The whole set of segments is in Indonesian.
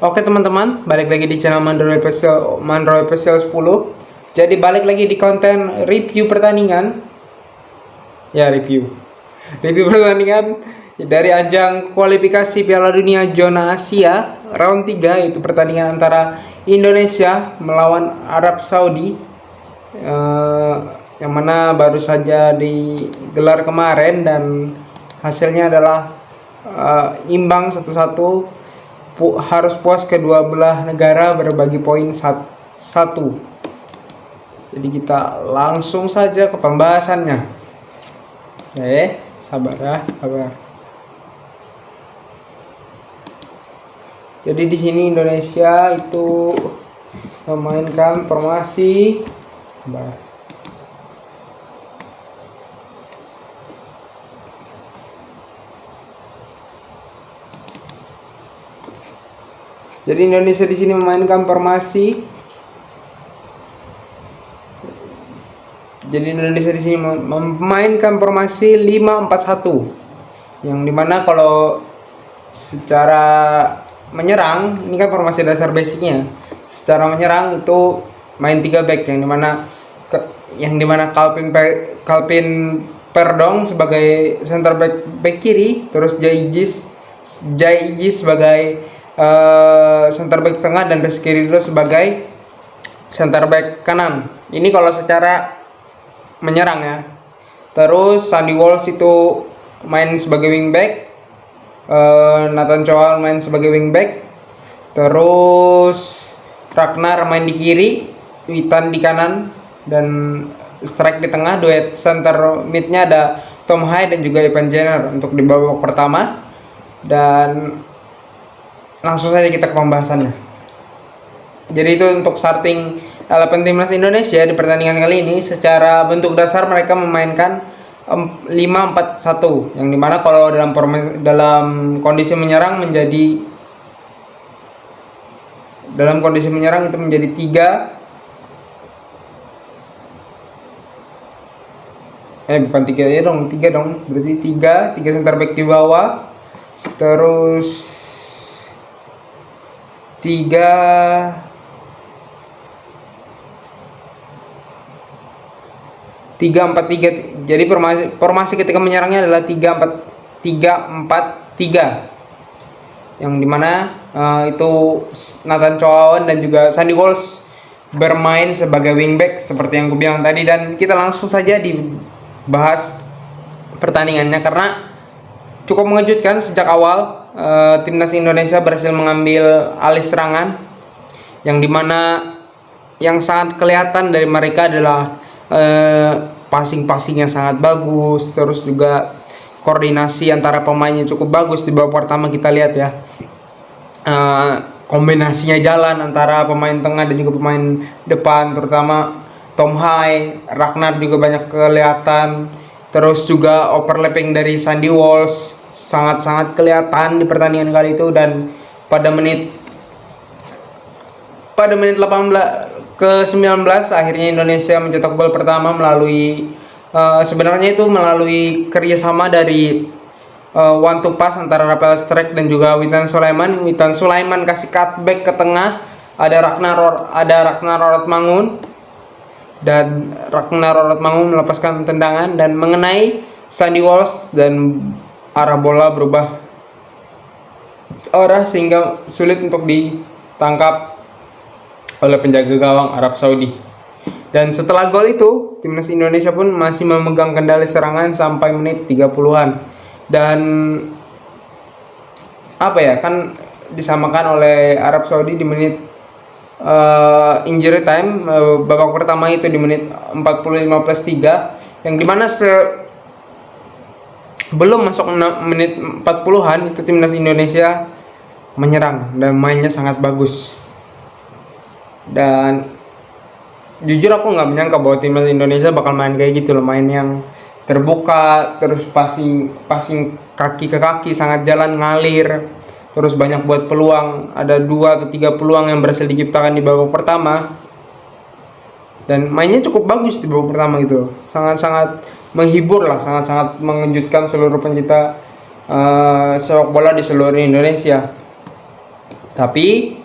Oke teman-teman, balik lagi di channel Mandroid PCL 10. Jadi balik lagi di konten review pertandingan. Ya, review pertandingan dari ajang kualifikasi Piala Dunia zona Asia round 3, yaitu pertandingan antara Indonesia melawan Arab Saudi, yang mana baru saja digelar kemarin dan hasilnya adalah imbang 1-1. Harus puas kedua belah negara berbagi poin 1. Jadi kita langsung saja ke pembahasannya. Sabar ya, sabar. Jadi di sini Indonesia itu memainkan formasi Jadi Indonesia di sini memainkan formasi. Jadi Indonesia di sini memainkan formasi 5-4-1. Yang dimana kalau secara menyerang, ini kan formasi dasar basicnya. Secara menyerang itu main 3 back, yang dimana Calvin Perdong sebagai center back kiri, terus Jai Ijis sebagai center back tengah dan Rizky Ridho sebagai center back kanan. Ini kalau secara menyerang ya. Terus Sandy Walsh itu main sebagai wingback, Nathan Chow main sebagai wingback, terus Ragnar main di kiri, Witan di kanan, dan strike di tengah. Duet center midnya ada Tom Hai dan juga Evan Jenner untuk di babak pertama. Dan langsung saja kita ke pembahasannya. Jadi itu untuk starting 11 timnas Indonesia di pertandingan kali ini. Secara bentuk dasar mereka memainkan 5-4-1, yang dimana kalau dalam kondisi menyerang itu menjadi 3 dong. Berarti 3 center back di bawah, terus 3-4-3. Jadi formasi ketika menyerangnya adalah 3-4-3, yang dimana itu Nathan Chow dan juga Sandy Walsh bermain sebagai wingback seperti yang gue bilang tadi. Dan kita langsung saja dibahas pertandingannya, karena cukup mengejutkan. Sejak awal timnas Indonesia berhasil mengambil alih serangan, yang dimana yang sangat kelihatan dari mereka adalah passing yang sangat bagus, terus juga koordinasi antara pemainnya cukup bagus. Di babak pertama kita lihat ya, kombinasinya jalan antara pemain tengah dan juga pemain depan, terutama Tom Hai, Ragnar juga banyak kelihatan. Terus juga overlapping dari Sandy Walsh sangat kelihatan di pertandingan kali itu. Dan pada menit 18 ke 19 akhirnya Indonesia mencetak gol pertama melalui kerjasama dari one to pass antara Rafael Strike dan juga Witan Sulaiman kasih cutback ke tengah. Ada Ragnar Rorotmangun, dan Ragnar Rorotmangun melepaskan tendangan dan mengenai Sandy Walsh, dan arah bola berubah arah sehingga sulit untuk ditangkap oleh penjaga gawang Arab Saudi. Dan setelah gol itu, timnas Indonesia pun masih memegang kendali serangan sampai menit 30-an. Dan kan disamakan oleh Arab Saudi di menit injury time. Babak pertama itu di menit 45+3, yang dimana belum masuk menit 40-an itu timnas Indonesia menyerang dan mainnya sangat bagus. Dan jujur aku nggak menyangka bahwa timnas Indonesia bakal main kayak gitu loh, main yang terbuka, terus passing kaki ke kaki, sangat jalan ngalir, terus banyak buat peluang. Ada 2 atau 3 peluang yang berhasil diciptakan di babak pertama, dan mainnya cukup bagus di babak pertama gitu. Sangat menghibur lah, sangat mengejutkan seluruh pencinta sepak bola di seluruh Indonesia. Tapi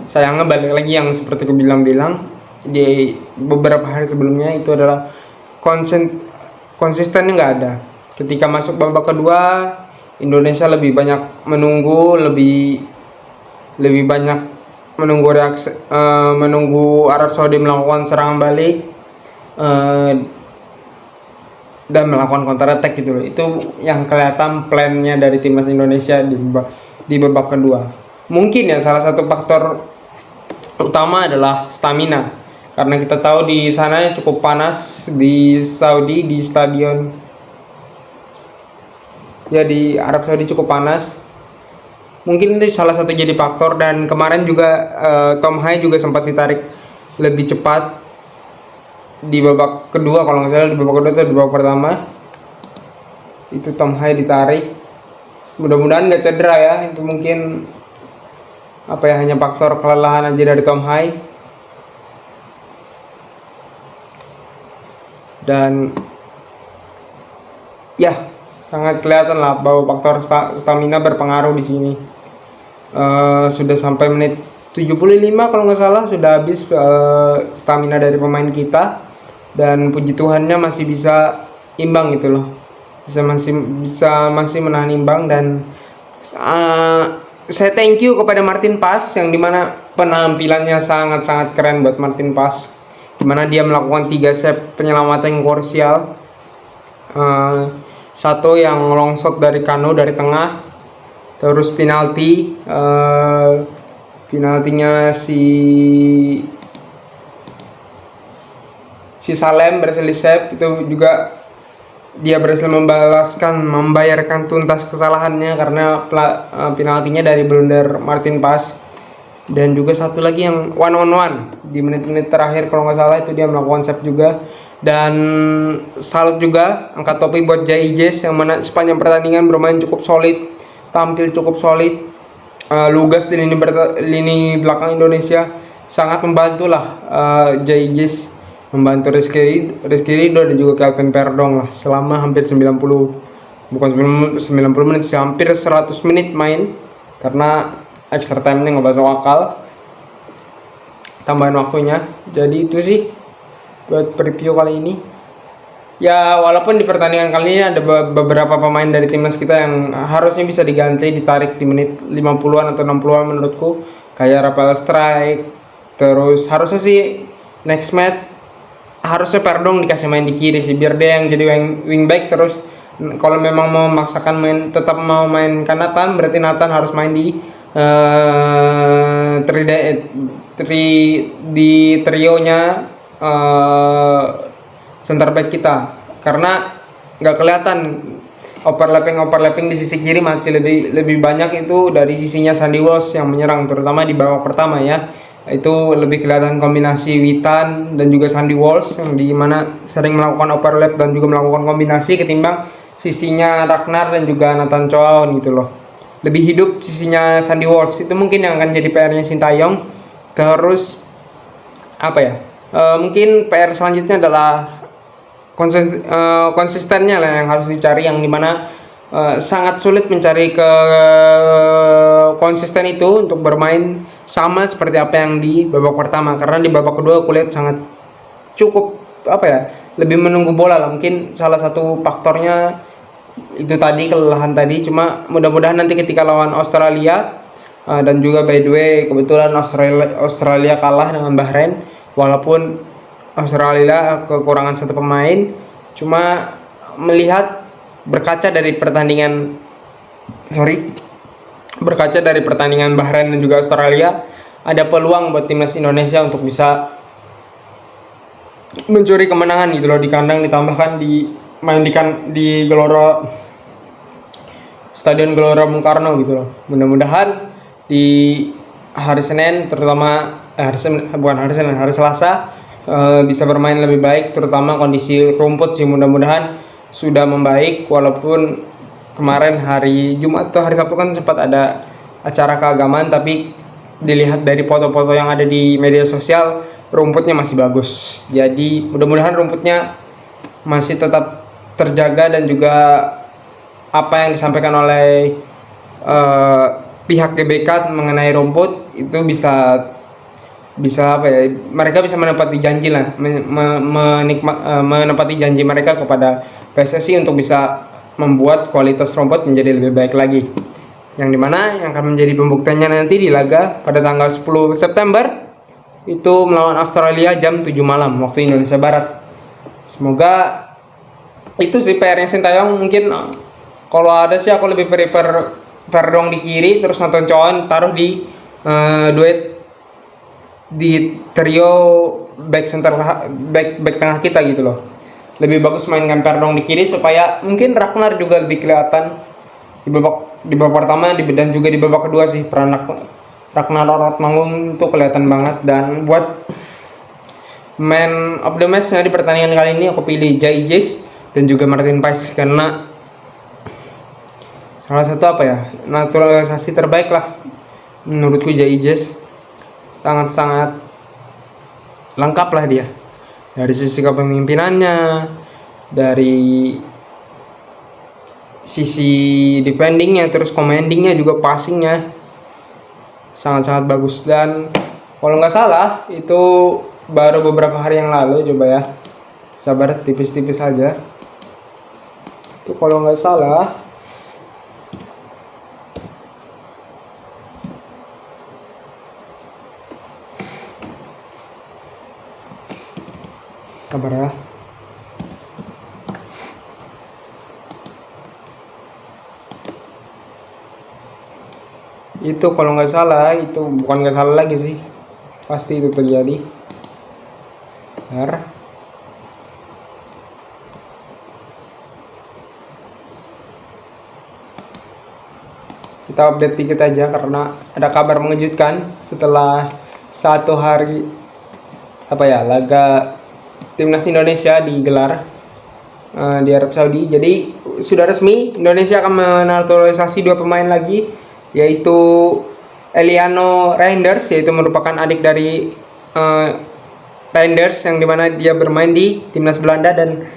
sayangnya balik lagi yang seperti aku bilang di beberapa hari sebelumnya itu adalah konsistennya nggak ada. Ketika masuk babak kedua, Indonesia lebih banyak menunggu, lebih banyak menunggu reaksi, menunggu Arab Saudi melakukan serangan balik dan melakukan counter attack gitu loh. Itu yang kelihatan plannya dari timnas Indonesia di babak kedua. Mungkin ya salah satu faktor utama adalah stamina, karena kita tahu di sana cukup panas di Saudi, di stadion ya di Arab Saudi cukup panas. Mungkin itu salah satu jadi faktor. Dan kemarin juga Tom Hai juga sempat ditarik lebih cepat di babak kedua, kalau nggak salah di babak kedua atau di babak pertama itu Tom Hai ditarik. Mudah-mudahan nggak cedera ya, itu mungkin apa ya, hanya faktor kelelahan aja dari Tom Hai. Dan ya sangat kelihatan lah bahwa faktor stamina berpengaruh di sini. Sudah sampai menit 75 kalau nggak salah sudah habis stamina dari pemain kita, dan puji Tuhannya masih bisa imbang gitu loh, masih menahan imbang. Dan saya thank you kepada Martin Paes, yang dimana penampilannya sangat keren buat Martin Paes, dimana dia melakukan 3 save penyelamatan yang krusial. Satu yang long shot dari Kano dari tengah, terus penaltinya si Salem berhasil di save. Itu juga dia berhasil membayarkan tuntas kesalahannya karena penaltinya dari blunder Martin Paes. Dan juga satu lagi yang one on one di menit-menit terakhir kalau nggak salah, itu dia melakukan save juga. Dan salut juga, angkat topi buat Jai Ijez yang mana sepanjang pertandingan bermain cukup solid, tampil cukup solid, lugas di lini belakang Indonesia. Sangat membantu lah Jai Ijez, membantu Rizky Ridho dan juga Kelvin Perdong lah selama hampir 90 menit sih, hampir 100 menit main, karena extra time-nya nggak masuk akal tambahan waktunya. Jadi itu sih buat preview kali ini. Ya walaupun di pertandingan kali ini ada beberapa pemain dari timnas kita yang harusnya bisa diganti, ditarik di menit 50-an atau 60-an menurutku, kayak Rafael Strike. Terus harusnya sih next match harusnya Perdong dikasih main di kiri sih, biar dia yang jadi wingback. Terus kalau memang mau memaksakan tetap mau main Nathan, berarti Nathan harus main di trionya center back kita, karena nggak kelihatan overlapping di sisi kiri mati. Lebih banyak itu dari sisinya Sandy Walsh yang menyerang, terutama di babak pertama ya. Itu lebih kelihatan kombinasi Witan dan juga Sandy Walsh, yang dimana sering melakukan overlap dan juga melakukan kombinasi, ketimbang sisinya Ragnar dan juga Nathan Chow gitu loh. Lebih hidup sisinya Sandy Walsh. Itu mungkin yang akan jadi PR-nya Sintayong. Terus apa ya, mungkin PR selanjutnya adalah konsistennya lah yang harus dicari, yang dimana sangat sulit mencari konsisten itu untuk bermain sama seperti apa yang di babak pertama. Karena di babak kedua aku lihat sangat cukup apa ya, lebih menunggu bola lah. Mungkin salah satu faktornya itu tadi, kelelahan tadi. Cuma mudah-mudahan nanti ketika lawan Australia, dan juga by the way kebetulan Australia kalah dengan Bahrain, walaupun Australia kekurangan satu pemain. Cuma melihat berkaca dari pertandingan Bahrain dan juga Australia, ada peluang buat timnas Indonesia untuk bisa mencuri kemenangan gitu loh di kandang, ditambahkan di Stadion Gelora Bung Karno gitu loh. Mudah-mudahan di hari Senin, terutama hari Selasa bisa bermain lebih baik, terutama kondisi rumput sih mudah-mudahan sudah membaik. Walaupun kemarin hari Jumat atau hari Sabtu kan sempat ada acara keagamaan, tapi dilihat dari foto-foto yang ada di media sosial, rumputnya masih bagus. Jadi mudah-mudahan rumputnya masih tetap terjaga, dan juga apa yang disampaikan oleh pihak GBK mengenai rumput itu bisa apa ya, mereka bisa menepati janji lah, menepati janji mereka kepada PSSI untuk bisa membuat kualitas rumput menjadi lebih baik lagi, yang dimana yang akan menjadi pembuktiannya nanti di laga pada tanggal 10 September itu melawan Australia jam 7 malam waktu Indonesia Barat. Semoga itu sih PR-nya Sintayong. Mungkin kalau ada sih aku lebih prefer Perdong di kiri, terus nonton Coan taruh di duet di trio back center, back tengah kita gitu loh. Lebih bagus mainkan Perdong di kiri supaya mungkin Ragnar juga lebih kelihatan di babak pertama dan juga di babak kedua sih. Peran Ragnar Ratmangun tuh kelihatan banget. Dan buat man of the match-nya di pertandingan kali ini aku pilih Jai Jais dan juga Martin Pais, karena salah satu apa ya, naturalisasi terbaik lah menurutku. Jai Jais sangat-sangat lengkap lah dia, dari sisi kepemimpinannya, dari sisi defendingnya, terus commandingnya, juga passingnya sangat-sangat bagus. Dan kalau nggak salah itu baru beberapa hari yang lalu, coba ya, sabar tipis-tipis aja, itu kalau nggak salah kabar ya. Itu kalau nggak salah, itu bukan nggak salah lagi sih, pasti itu terjadi. Bentar. Kita update dikit aja karena ada kabar mengejutkan setelah 1 hari apa ya, laga timnas Indonesia digelar di Arab Saudi. Jadi sudah resmi Indonesia akan menaturalisasi 2 pemain lagi, yaitu Eliano Reinders, yaitu merupakan adik dari Reinders yang dimana dia bermain di timnas Belanda, dan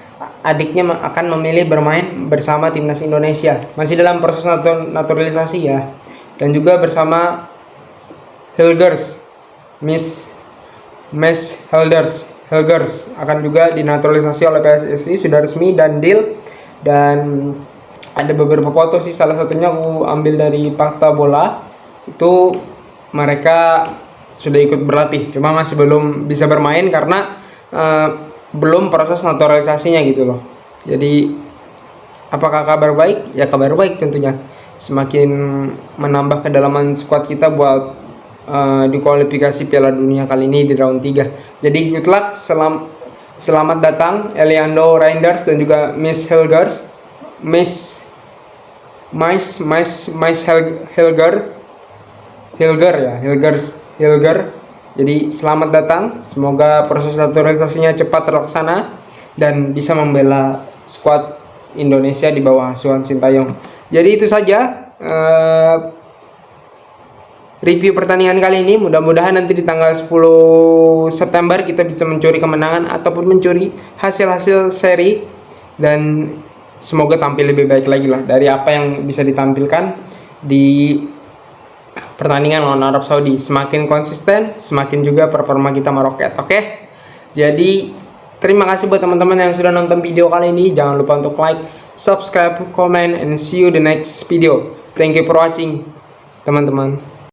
adiknya akan memilih bermain bersama timnas Indonesia, masih dalam proses naturalisasi ya. Dan juga bersama Hilgers, Mes Hilgers akan juga dinaturalisasi oleh PSSI, sudah resmi dan deal. Dan ada beberapa foto sih, salah satunya aku ambil dari Fakta Bola, itu mereka sudah ikut berlatih, cuma masih belum bisa bermain karena belum proses naturalisasinya gitu loh. Jadi apakah kabar baik? Ya kabar baik tentunya, semakin menambah kedalaman squad kita buat di kualifikasi Piala Dunia kali ini di round 3. Jadi good luck, selamat datang Eliano Reinders dan juga Miss Hilgers, Hilger. Jadi selamat datang, semoga proses naturalisasinya cepat terlaksana dan bisa membela skuad Indonesia di bawah asuhan Sintayong. Jadi itu saja review pertandingan kali ini. Mudah-mudahan nanti di tanggal 10 September kita bisa mencuri kemenangan ataupun mencuri hasil-hasil seri, dan semoga tampil lebih baik lagi lah dari apa yang bisa ditampilkan di pertandingan lawan Arab Saudi. Semakin konsisten, semakin juga performa kita meroket. Oke? Jadi terima kasih buat teman-teman yang sudah nonton video kali ini. Jangan lupa untuk like, subscribe, comment, and see you the next video. Thank you for watching, teman-teman.